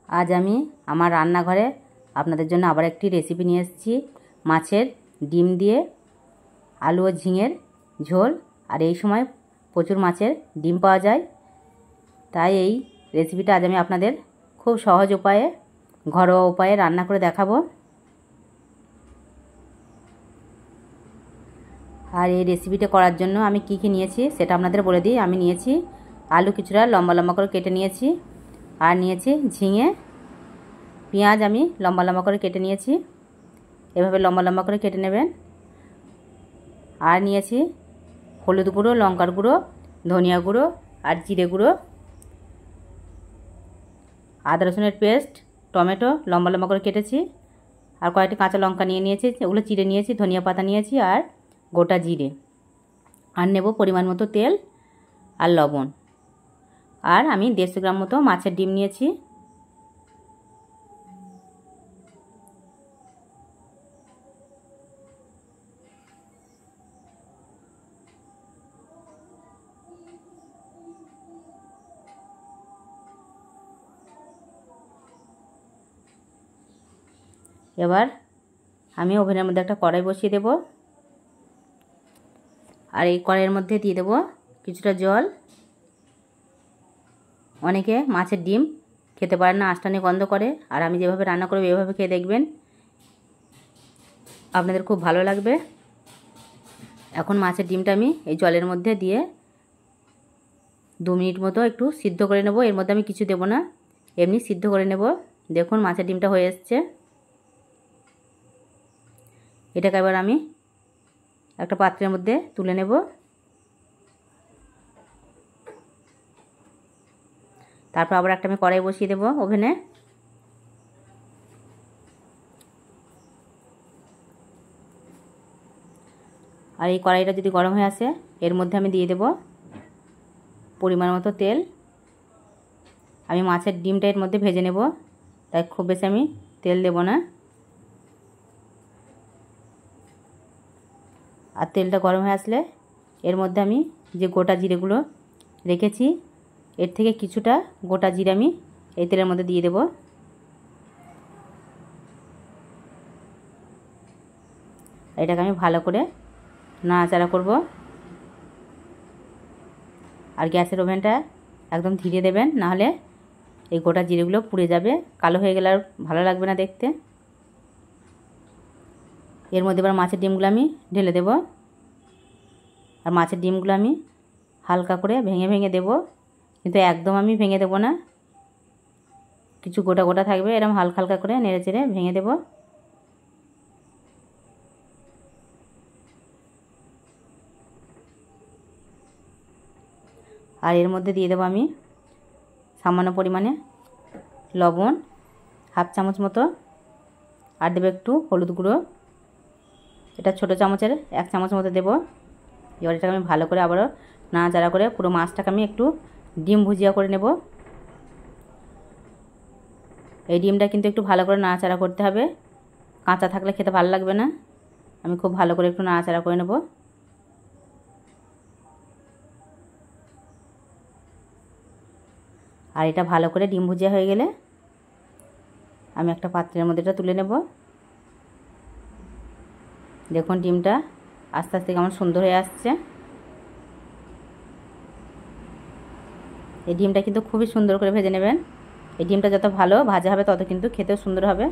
আজ আমি আমার রান্নাঘরে আপনাদের জন্য আবার একটি রেসিপি নিয়ে এসেছি। মাছের ডিম দিয়ে আলু ও ঝিঙের ঝোল। আর এই সময় প্রচুর মাছের ডিম পাওয়া যায়, তাই এই রেসিপিটা আজ আমি আপনাদের খুব সহজ উপায়ে, ঘরোয়া উপায়ে রান্না করে দেখাবো। আর এই রেসিপিটা করার জন্য আমি কি কি নিয়েছি সেটা আপনাদের বলে দিই। আমি নিয়েছি আলু কিছুটা লম্বা লম্বা করে কেটে নিয়েছি, আর নিয়েছি ঝিঙে, পেঁয়াজ আমি লম্বা লম্বা করে কেটে নিয়েছি, এভাবে লম্বা লম্বা করে কেটে নেবেন। আর নিয়েছি হলুদ গুঁড়ো, লঙ্কার গুঁড়ো, ধনিয়া গুঁড়ো আর জিরে গুঁড়ো, আদা রসুনের পেস্ট, টমেটো লম্বা লম্বা করে কেটেছি, আর কয়েকটি কাঁচা লঙ্কা নিয়ে নিয়েছি, ওগুলো চিড়ে নিয়েছি, ধনিয়া পাতা নিয়েছি আর গোটা জিরে। আর নেব পরিমাণ মতো তেল আর লবণ। আর আমি 150 গ্রাম মতো মাছের ডিম নিয়েছি। এবার আমি ওভেনের মধ্যে একটা কড়াই বসিয়ে দেব, আর এই কড়াইয়ের মধ্যে দিয়ে দেব কিছুটা জল। অনেকে মাছের ডিম খেতে পারে না, আঁশটানি গন্ধ করে, আর আমি যেভাবে রান্না করব এভাবে খেয়ে দেখবেন, আপনাদের খুব ভালো লাগবে। এখন মাছের ডিমটা আমি এই জলের মধ্যে দিয়ে 2 মিনিট মতো একটু সিদ্ধ করে নেব। এর মধ্যে আমি কিছু দেব না, এমনি সিদ্ধ করে নেব। দেখুন মাছের ডিমটা হয়ে এসছে। এটাকে এবার আমি একটা পাত্রের মধ্যে তুলে নেব। তারপর আবার একটা আমি কড়াই বসিয়ে দেব ওভেনে। আর এই কড়াইটা যদি গরম হয়ে আসে, এর মধ্যে আমি দিয়ে দেব পরিমাণ মতো তেল। আমি মাছের ডিমটা এর মধ্যে ভেজে নেব, তাই খুব বেশি আমি তেল দেব না। আর তেলটা গরম হয়ে আসলে এর মধ্যে আমি যে গোটা জিরেগুলো রেখেছি, এর থেকে কিছুটা গোটা জিরে আমি এই তেলের মধ্যে দিয়ে দেব। এটাকে আমি ভালো করে নাড়াচাড়া করব। আর গ্যাসের ওভেনটা একদম ধীরে দেবেন, নাহলে এই গোটা জিরেগুলো পুড়ে যাবে, কালো হয়ে গেলে আর ভালো লাগবে না দেখতে। এর মধ্যে এবার মাছের ডিমগুলো আমি ঢেলে দেব। আর মাছের ডিমগুলো আমি হালকা করে ভেঙে ভেঙে দেব, কিন্তু একদম আমি ভেঙে দেব না, কিছু গোটা গোটা থাকবে, এরকম হালকা হালকা করে নেড়ে চেড়ে ভেঙে দেব। আর এর মধ্যে দিয়ে দেবো আমি সামান্য পরিমাণে লবণ, 1/2 চামচ মতো, আর দেবো একটু হলুদ গুঁড়ো, এটা ছোটো চামচের 1 চামচ মতো দেবো। এবার এটাকে আমি ভালো করে আবারও নাড়াচাড়া করে পুরো মাছটাকে আমি একটু ডিম ভুজিয়া করে নেব। এই ডিমটা কিন্তু একটু ভালো করে নাড়াচাড়া করতে হবে, কাঁচা থাকলে খেতে ভালো লাগবে না। আমি খুব ভালো করে একটু নাড়াচাড়া করে নেব। আর এটা ভালো করে ডিম ভুজিয়া হয়ে গেলে আমি একটা পাত্রের মধ্যে এটা তুলে নেব। দেখুন ডিমটা আস্তে আস্তে কেমন সুন্দর হয়ে আসছে। এই ডিমটা কিন্তু খুবই সুন্দর করে ভেজে নেবেন। এই ডিমটা যত ভালো ভাজা হবে তত কিন্তু খেতেও সুন্দর হবে,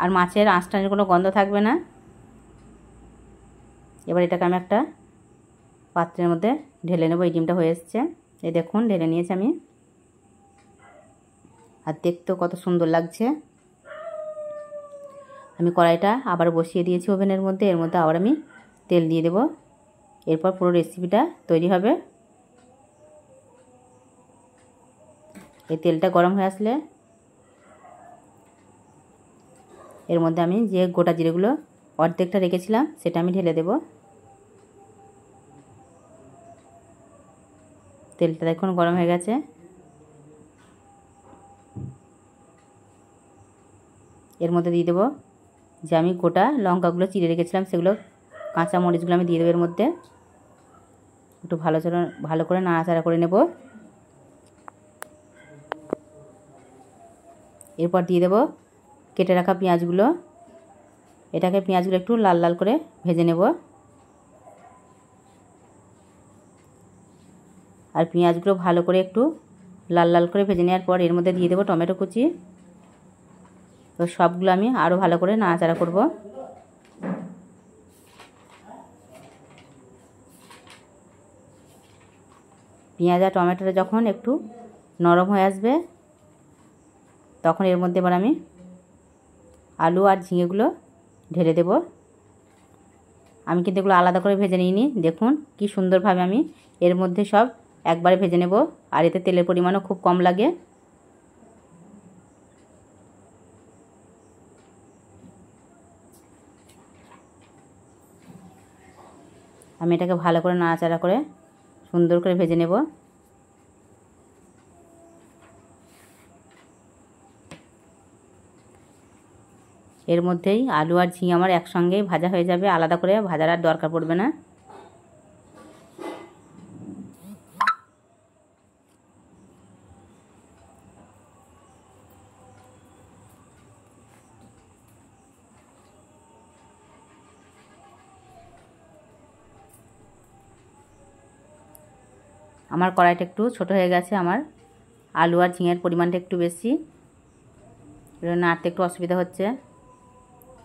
আর মাছের আঁশটানির কোনো গন্ধ থাকবে না। এবার এটাকে আমি একটা পাত্রের মধ্যে ঢেলে নেব। এই ডিমটা হয়ে এসছে, এই দেখুন ঢেলে নিয়েছি আমি, আর দেখতেও কত সুন্দর লাগছে। আমি কড়াইটা আবার বসিয়ে দিয়েছি ওভেনের মধ্যে, এর মধ্যে আবার আমি তেল দিয়ে দেব। এরপর পুরো রেসিপিটা তৈরি হবে। এই তেলটা গরম হয়ে আসলে এর মধ্যে আমি যে গোটা জিরেগুলো অর্ধেকটা রেখেছিলাম সেটা আমি ঢেলে দেব। তেলটা দেখুন গরম হয়ে গেছে। এর মধ্যে দিয়ে দেবো যে আমি গোটা লঙ্কাগুলো চিড়ে রেখেছিলাম, সেগুলো কাঁচা মরিচগুলো আমি দিয়ে দেবো এর মধ্যে। একটু ভালো করে নাড়াচাড়া করে নেব। এরপর দিয়ে দেব কেটে রাখা পেঁয়াজগুলো। এটাকে পেঁয়াজগুলো একটু লাল লাল করে ভেজে নেব। আর পেঁয়াজগুলো ভালো করে একটু লাল লাল করে ভেজে নেওয়ার পর এর মধ্যে দিয়ে দেব টমেটো কুচি। তো সবগুলো আমি আরও ভালো করে নাড়াচাড়া করব। পেঁয়াজ আর টমেটোটা যখন একটু নরম হয়ে আসবে তখন এর মধ্যে এবার আমি আলু আর ঝিঙেগুলো ঢেলে দেব। আমি কিন্তু এগুলো আলাদা করে ভেজে নিইনি। দেখুন কি সুন্দরভাবে আমি এর মধ্যে সব একবারে ভেজে নেব। আর এতে তেলের পরিমাণও খুব কম লাগে। আমি এটাকে ভালো করে নাড়াচাড়া করে সুন্দর করে ভেজে নেব। এর মধ্যেই আলু আর ঝিঙে আমার একসঙ্গেই ভাজা হয়ে যাবে, আলাদা করে ভাজার আর দরকার পড়বে না। আমার কড়াইটা একটু ছোট হয়ে গেছে, আমার আলু আর ঝিঙের পরিমাণটা একটু বেশি, নাড়তে একটু অসুবিধা হচ্ছে।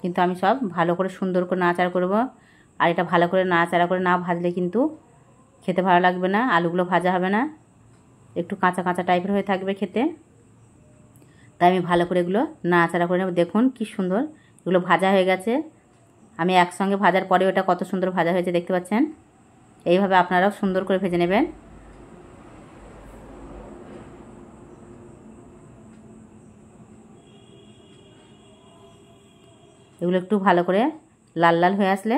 কিন্তু আমি সব ভালো করে সুন্দর করে নাড়াচাড়া করব। আর এটা ভালো করে নাড়াচাড়া করে না ভাজলে কিন্তু খেতে ভালো লাগবে না, আলুগুলো ভাজা হবে না, একটু কাঁচা কাঁচা টাইপের হয়ে থাকবে খেতে। তাই আমি ভালো করে এগুলো নাড়াচাড়া করে নেব। দেখুন কি সুন্দর এগুলো ভাজা হয়ে গেছে। আমি একসঙ্গে ভাজার পরেও এটা কত সুন্দর ভাজা হয়েছে দেখতে পাচ্ছেন। এইভাবে আপনারাও সুন্দর করে ভেজে নেবেন। এগুলো একটু ভালো করে লাল লাল হয়ে আসলে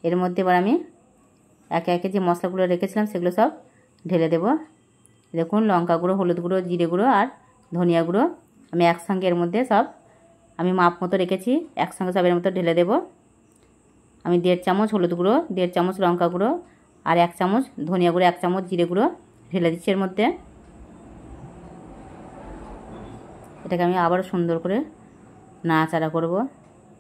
এর মধ্যে এবার আমি একে একে যে মশলাগুলো রেখেছিলাম সেগুলো সব ঢেলে দেব। দেখুন লঙ্কা গুঁড়ো, হলুদ গুঁড়ো, জিরে গুঁড়ো আর ধনিয়া গুঁড়ো আমি একসঙ্গে এর মধ্যে সব আমি মাপ মতো রেখেছি, একসঙ্গে সব এর মধ্যে ঢেলে দেব। আমি 1.5 চামচ হলুদ গুঁড়ো, 1.5 চামচ লঙ্কা গুঁড়ো আর 1 চামচ ধনিয়া গুঁড়ো, 1 চামচ জিরে গুঁড়ো ঢেলে দিচ্ছি এর মধ্যে। এটাকে আমি আবারও সুন্দর করে নাড়াচাড়া করব।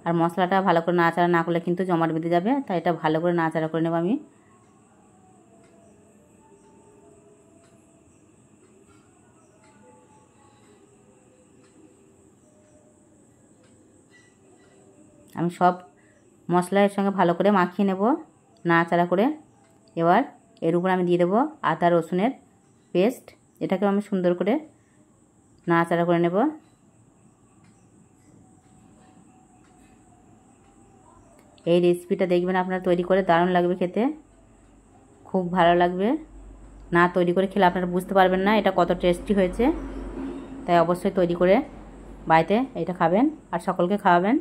আর মশলাটা ভালো করে নাড়াচাড়া না করলে কিন্তু জমাট বেঁধে যাবে, তাই এটা ভালো করে নাড়াচাড়া করে নেব আমি। আমি সব মশলা এর সঙ্গে ভালো করে মাখিয়ে নেব নাড়াচাড়া করে। এবার এর উপর আমি দিয়ে দেবো আদা রসুনের পেস্ট। এটাকেও আমি সুন্দর করে নাড়াচাড়া করে নেব। এই রেসিপিটা দেখবেন আপনারা তৈরি করে, দারুণ লাগবে খেতে, খুব ভালো লাগবে। না তৈরি করে খেলে আপনারা বুঝতে পারবেন না এটা কত টেস্টি হয়েছে। তাই অবশ্যই তৈরি করে বাড়িতে এটা খাবেন আর সকলকে খাওয়াবেন।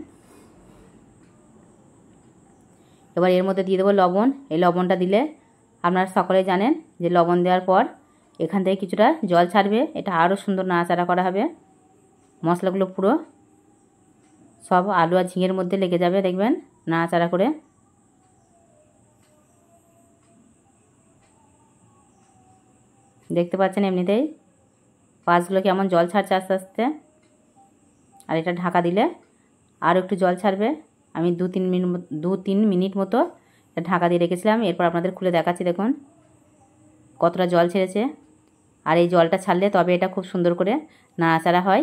এবার এর মধ্যে দিয়ে দেবো লবণ। এই লবণটা দিলে আপনারা সকলেই জানেন যে লবণ দেওয়ার পর এখান থেকে কিছুটা জল ছাড়বে, এটা আরও সুন্দর নাড়াচাড়া করা হবে। মশলাগুলো পুরো সব আলু আর ঝিঙের মধ্যে লেগে যাবে দেখবেন নাড়াচাড়া করে। দেখতে পাচ্ছেন এমনিতেই পাশগুলো কেমন জল ছাড়ছে আস্তে আস্তে। আর এটা ঢাকা দিলে আরও একটু জল ছাড়বে। আমি 2-3 মিনিট মতো ঢাকা দিয়ে রেখেছিলাম। এরপর আপনাদের খুলে দেখাচ্ছি, দেখুন কতটা জল ছেড়েছে। আর এই জলটা ছাড়লে তবে এটা খুব সুন্দর করে নাড়াচাড়া হয়।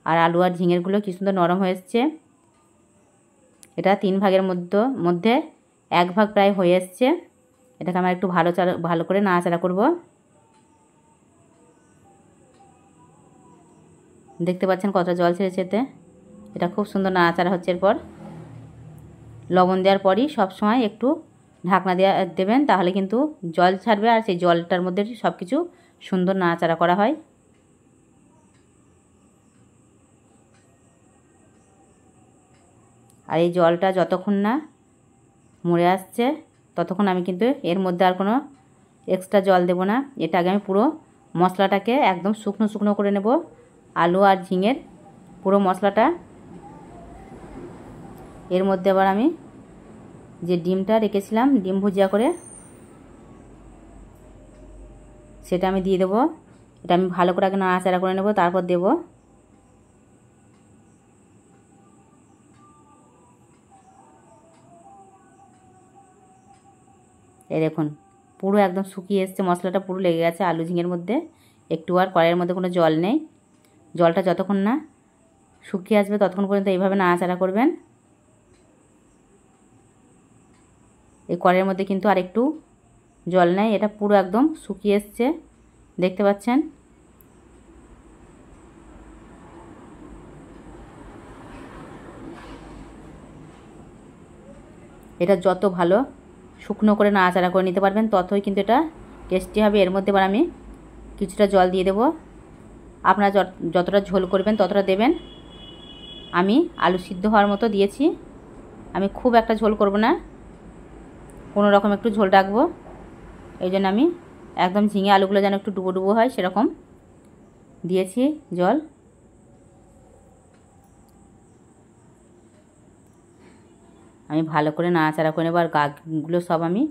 আর আলু আর ঝিঙেরগুলো কি সুন্দর নরম হয়ে এসছে। এটা 3 ভাগের মধ্যে 1 ভাগ প্রায় হয়ে এসছে। এটাকে আমরা একটু ভালো করে নাড়াচাড়া করব। দেখতে পাচ্ছেন কতটা জল ছেড়েছে এতে। এটা খুব সুন্দর নাড়াচাড়া হচ্ছে। এরপর লবণ দেওয়ার পরই সবসময় একটু ঢাকনা দেবেন, তাহলে কিন্তু জল ছাড়বে আর সেই জলটার মধ্যে সব কিছু সুন্দর নাড়াচাড়া করা হয়। আর এই জলটা যতক্ষণ না মরে আসছে ততক্ষণ আমি কিন্তু এর মধ্যে আর কোনো এক্সট্রা জল দেব না। এটা আগে আমি পুরো মশলাটাকে একদম শুকনো শুকনো করে নেব। আলু আর ঝিঙের পুরো মশলাটা। এর মধ্যে আবার আমি যে ডিমটা রেখেছিলাম ডিম ভুজিয়া করে সেটা আমি দিয়ে দেবো। এটা আমি ভালো করে আগে নাড়াচাড়া করে নেব, তারপর দেব। এই দেখুন পুরো একদম শুকিয়ে এসছে, মশলাটা পুরো লেগে গেছে আলু ঝিঙের মধ্যে। একটু আর কড়াইয়ের মধ্যে কোনো জল নেই। জলটা যতক্ষণ না শুকিয়ে আসবে ততক্ষণ পর্যন্ত এইভাবে নাড়াচাড়া করবেন। এই কড়াইয়ের মধ্যে কিন্তু আর একটু জল নেই, এটা পুরো একদম শুকিয়ে এসছে, দেখতে পাচ্ছেন। এটা যত ভালো শুকনো করে নাড়াচাড়া করে নিতে পারবেন ততই কিন্তু এটা টেস্টি হবে। এর মধ্যে এবার আমি কিছুটা জল দিয়ে দেব। আপনারা যতটা ঝোল করবেন ততটা দেবেন। আমি আলু সিদ্ধ হওয়ার মতো দিয়েছি, আমি খুব একটা ঝোল করব না, কোনো রকম একটু ঝোল রাখবো। এই জন্য আমি একদম ঝিঙে আলুগুলো যেন একটু ডুবো ডুবো হয় সেরকম দিয়েছি জল। আমি ভালো করে নাড়াচাড়া করে নেব। আর গাগুলো সব আমি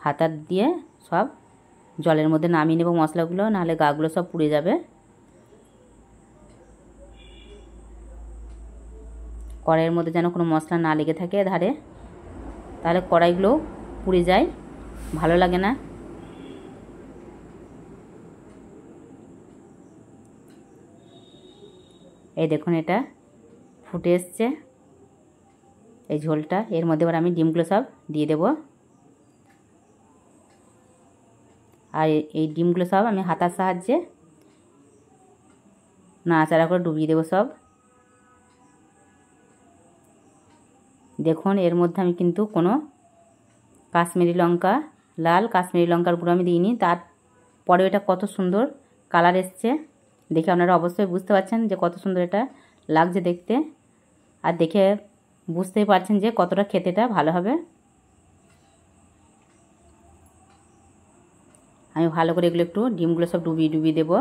হাতার দিয়ে সব জলের মধ্যে নামিয়ে নেব মশলাগুলো, নাহলে গাগুলো সব পুড়ে যাবে। কড়াইয়ের মধ্যে যেন কোনো মশলা না লেগে থাকে ধারে, তাহলে কড়াইগুলো পুড়ে যায়, ভালো লাগে না। এই দেখুন এটা ফুটে এসছে এই ঝোলটা। এর মধ্যে এবার আমি ডিমগুলো সব দিয়ে দেব। আর এই ডিমগুলো সব আমি হাতার সাহায্যে নাড়াচাড়া করে ডুবিয়ে দেবো সব। দেখুন এর মধ্যে আমি কিন্তু কোনো কাশ্মীরি লঙ্কা, লাল কাশ্মীরি লঙ্কার গুঁড়ো আমি দিইনি। তারপরেও এটা কত সুন্দর কালার এসছে, দেখে আপনারা অবশ্যই বুঝতে পারছেন যে কত সুন্দর এটা লাগছে দেখতে। আর দেখে বুঝতেই পারছেন যে কতটা খেতেটা ভালো হবে। আমি ভালো করে এগুলো একটু ডিমগুলো সব ডুবিয়ে ডুবিয়ে দেবো।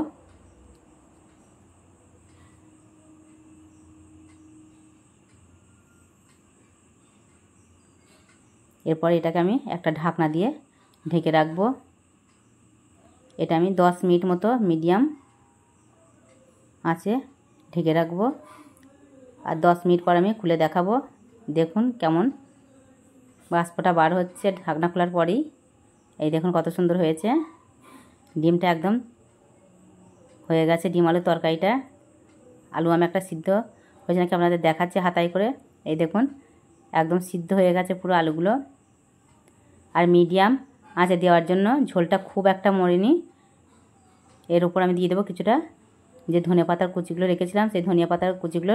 এরপর এটাকে আমি একটা ঢাকনা দিয়ে ঢেকে রাখবো। এটা আমি 10 মিনিট মতো মিডিয়াম আঁচে ঢেকে রাখবো। আর 10 মিনিট পর আমি খুলে দেখাবো। দেখুন কেমন বাষ্পটা বার হচ্ছে ঢাকনা খোলার পরেই। এই দেখুন কত সুন্দর হয়েছে, ডিমটা একদম হয়ে গেছে। ডিম আলুর তরকারিটা, আলু আমি একটা সিদ্ধ হয়েছে নাকি আপনাদের দেখাচ্ছে হাতায় করে। এই দেখুন একদম সিদ্ধ হয়ে গেছে পুরো আলুগুলো। আর মিডিয়াম আঁচে দেওয়ার জন্য ঝোলটা খুব একটা মরেনি। এর উপর আমি দিয়ে দেবো কিছুটা যে ধনিয়া পাতার কুচিগুলো রেখেছিলাম, সেই ধনিয়া পাতার কুচিগুলো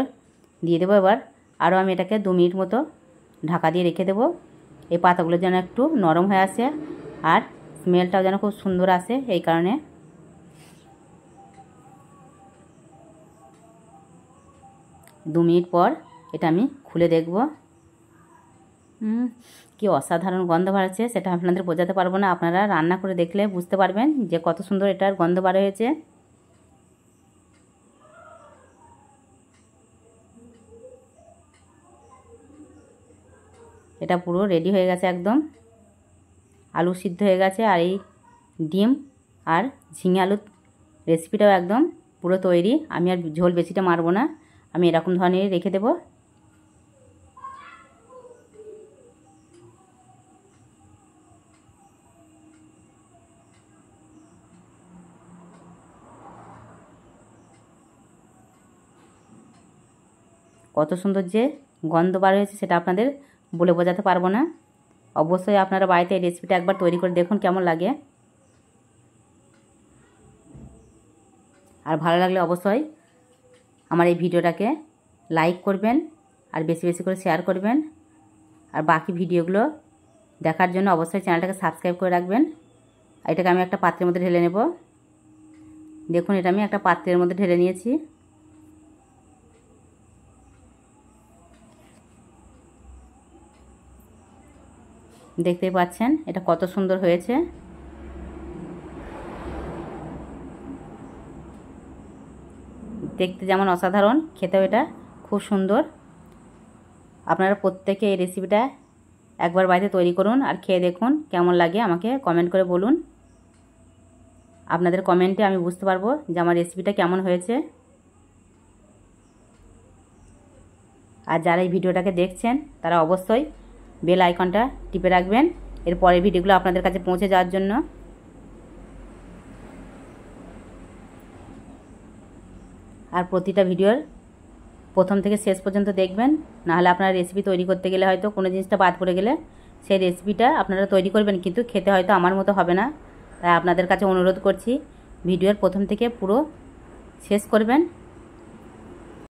দিয়ে দেবো। এবার আরও আমি এটাকে 2 মিনিট মতো ঢাকা দিয়ে রেখে দেবো। এই পাতাগুলো যেন একটু নরম হয়ে আসে আর স্মেলটাও যেন খুব সুন্দর আসে, এই কারণে। দু মিনিট পর এটা আমি খুলে দেখব। কি অসাধারণ গন্ধ বার হচ্ছে, সেটা আপনাদের বোঝাতে পারবো না, আপনারা রান্না করে দেখলে বুঝতে পারবেন যে কত সুন্দর এটার গন্ধ বার হয়েছে। এটা পুরো রেডি হয়ে গেছে, একদম আলু সিদ্ধ হয়ে গেছে। আর এই ডিম আর ঝিঙে আলুর রেসিপিটাও একদম পুরো তৈরি। আমি আর ঝোল বেশিটা মারবো না, আমি এরকম ধরনেরই রেখে দেব। কত সুন্দর যে গন্ধ বার হয়েছে সেটা আপনাদের বলে বোঝাতে পারবো না। অবশ্যই আপনারা বাড়িতে এই রেসিপিটা একবার তৈরি করে দেখুন কেমন লাগে। আর ভালো লাগলে অবশ্যই আমার এই ভিডিওটাকে লাইক করবেন আর বেশি বেশি করে শেয়ার করবেন। আর বাকি ভিডিওগুলো দেখার জন্য অবশ্যই চ্যানেলটাকে সাবস্ক্রাইব করে রাখবেন। আর এটাকে আমি একটা পাত্রের মধ্যে ঢেলে নেব। দেখুন এটা আমি একটা পাত্রের মধ্যে ঢেলে নিয়েছি। দেখতেই পাচ্ছেন এটা কত সুন্দর হয়েছে। দেখতে যেমন অসাধারণ, খেতেও এটা খুব সুন্দর। আপনারা প্রত্যেকে এই রেসিপিটা একবার বাড়িতে তৈরি করুন আর খেয়ে দেখুন কেমন লাগে, আমাকে কমেন্ট করে বলুন। আপনাদের কমেন্টে আমি বুঝতে পারবো যে আমার রেসিপিটা কেমন হয়েছে। আর যারা এই ভিডিওটাকে দেখছেন তারা অবশ্যই বেল আইকনটা টিপে রাখবেন এর পরের ভিডিওগুলো আপনাদের কাছে পৌঁছে যাওয়ার জন্য। আর প্রতিটা ভিডিওর প্রথম থেকে শেষ পর্যন্ত দেখবেন, নাহলে আপনারা রেসিপি তৈরি করতে গেলে হয়তো কোনো জিনিসটা বাদ পড়ে গেলে সেই রেসিপিটা আপনারা তৈরি করবেন, কিন্তু খেতে হয়তো আমার মতো হবে না। তাই আপনাদের কাছে অনুরোধ করছি ভিডিওর প্রথম থেকে পুরো শেষ করবেন।